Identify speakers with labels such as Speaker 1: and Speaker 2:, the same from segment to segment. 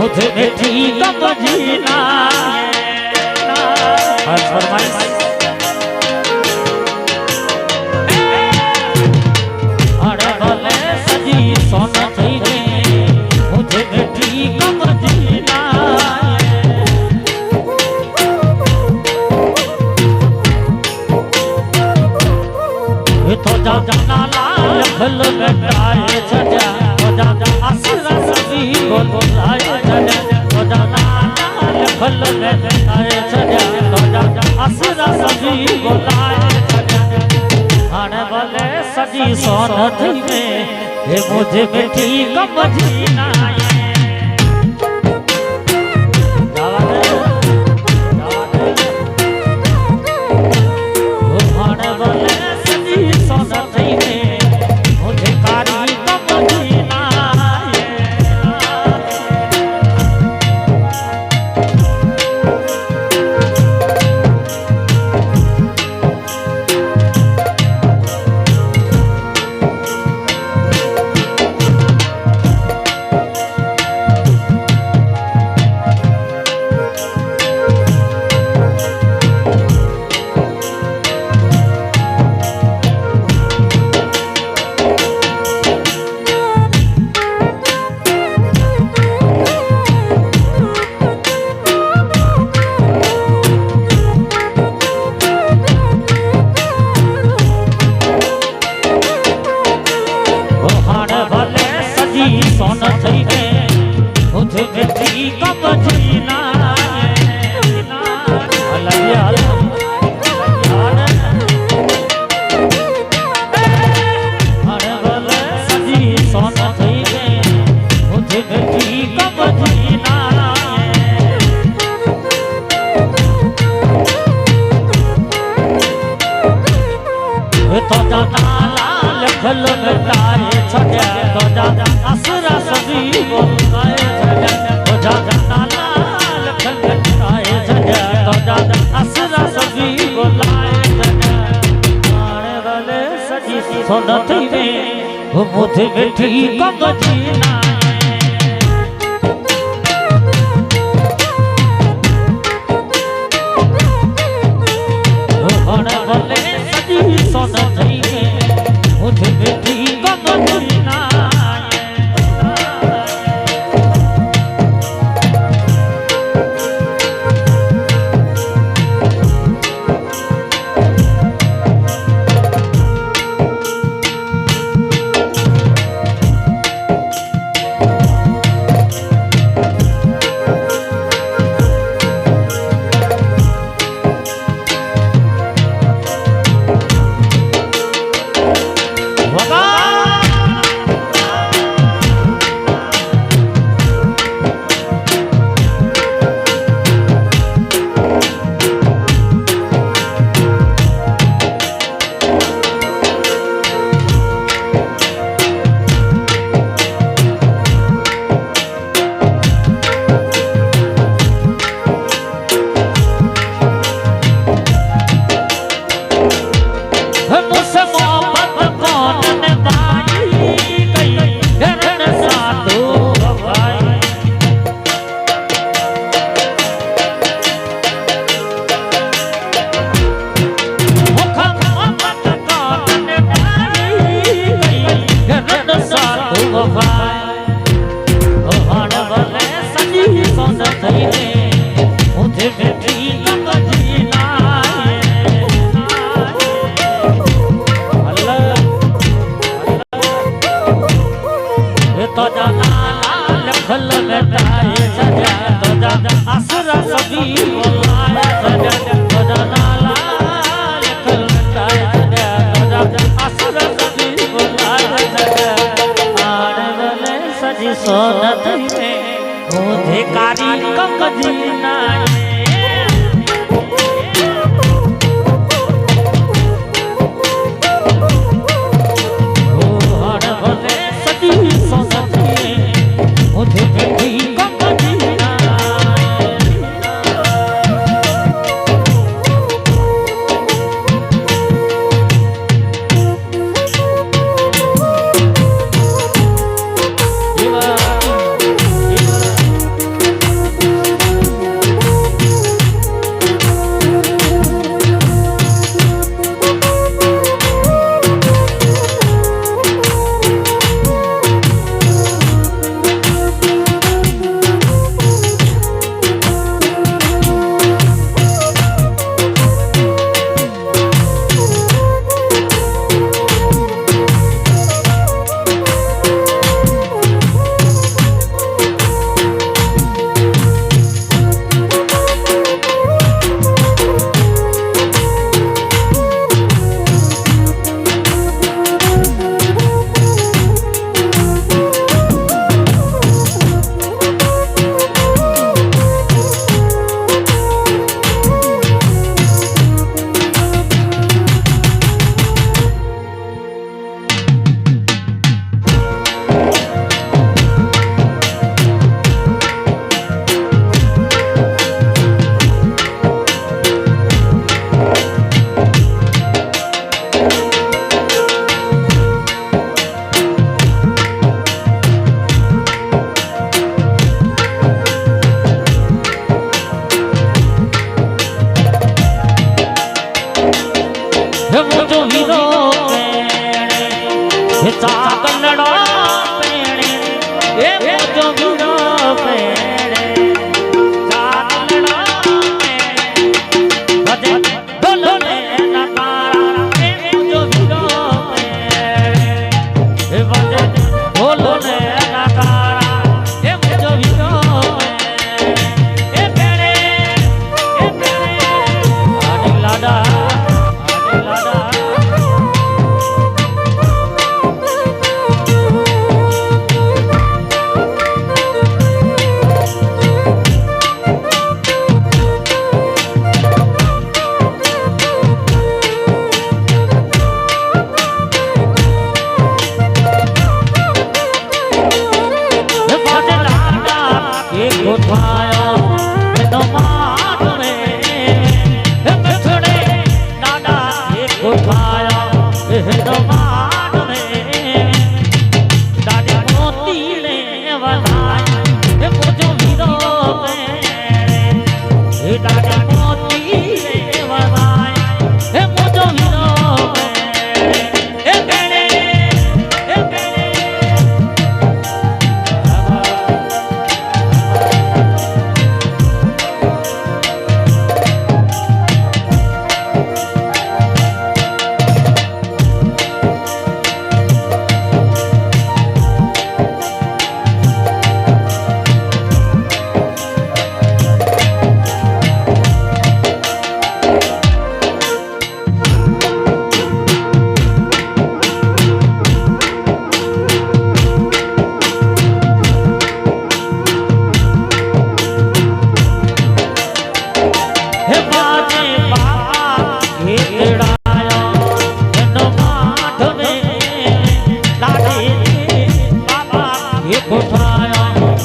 Speaker 1: मुझे बेटी कब जीना हर फरमाइश अरे भले सजी सोना चाहिए मुझे बेटी कब जीना तो जा जाना लाल फल बेटाए सजा तो जा जा आसरा सभी बोलाए सजा तो जा लाल फल बेटाए सजा तो जा जा आसरा सभी बोलाए सजा आने वाले सजी सोनत में ये मुझे बेटी कब जीना सोना चाहिए मुझे बेटी कब जीना सजी सोना चाहिए मुझे बेटी कब जीना तो जाना लाल फल बेटाए छड़े तो जा आसरा सभी बोलाए छड़े तो जा लाल फल बेटाए छड़े तो जा आसरा सभी बोलाए छड़े आने वाले सजी सोनत में वो मुझे बेटी कब जीना आने वाले सजी सोनत में मुझे बेटी कब जीना मुझे बेटी कब जीना तो जाना लाल फल बेटाए सजा तो जा आसरा सभी बोलाए सजा तो जाना लाल फल बेटाए सजा तो जा आसरा सभी बोलाए सजा आने वाले सजी सोनत में मुझे कारी कब जीना मुझे बेटी कब जीना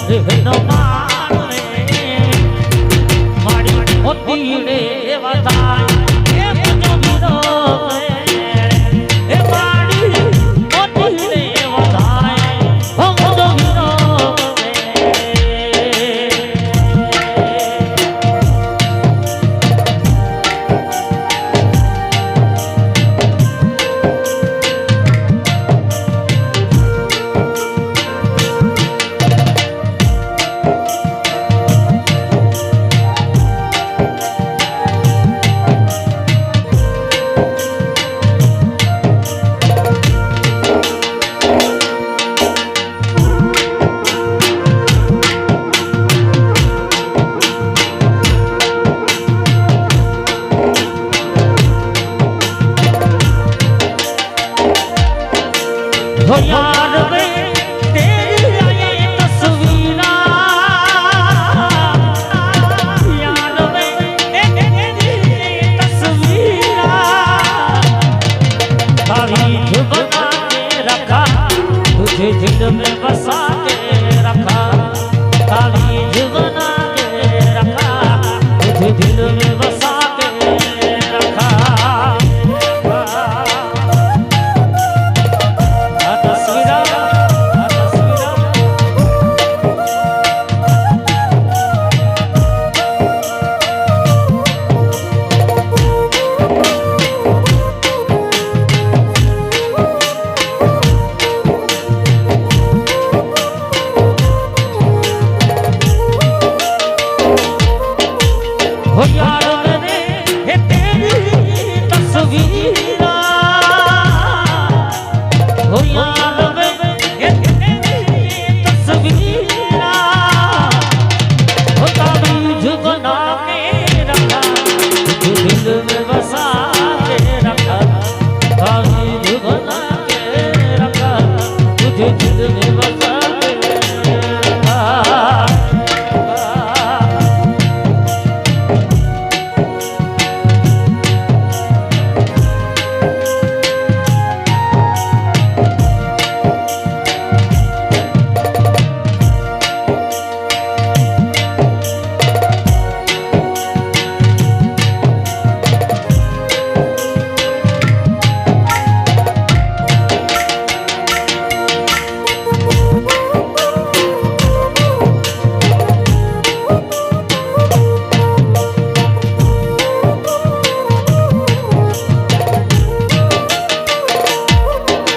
Speaker 1: રેહનો માને મારી મોતી રે વધાય એ મજો વિરો એ મારી મોતી રે વધાય ઓ મજો વિરો हो यार वे तेरी आई तस्वीरा यार वे तेरी तस्वीरा तारीफ बना के रखा तुझे दिल में बसा के रखा तारीफ बना के रखा तुझे दिल में बसा के रखा हो यार मेरे हे तेरी तस्वीरा हो यार मेरे हे तेरी तस्वीरा हो ताबीज बना के रखा तुझे दिल में बसा के रखा ताबीज बना के रखा तुझे दिल में बसा के रखा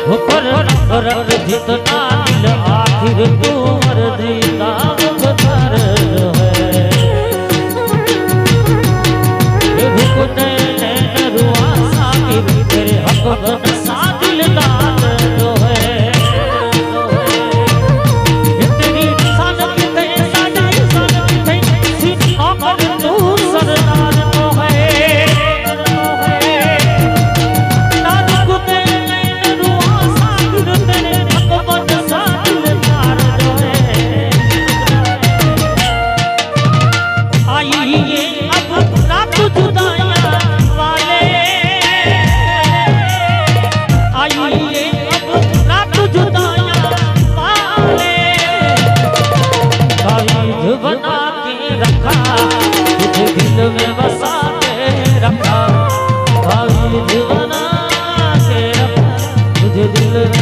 Speaker 1: पर जितना दिल आखिर तू मर्जी नाम बदर है रुकने रुआ साकिब तेरे हक बन सा दिलदार जो है तेरी सन किते साडी सन किते सीना पर तू सरदार तो है बना के रखा तुझे दिल में बसा के रखा बना के रखा तुझे दिल में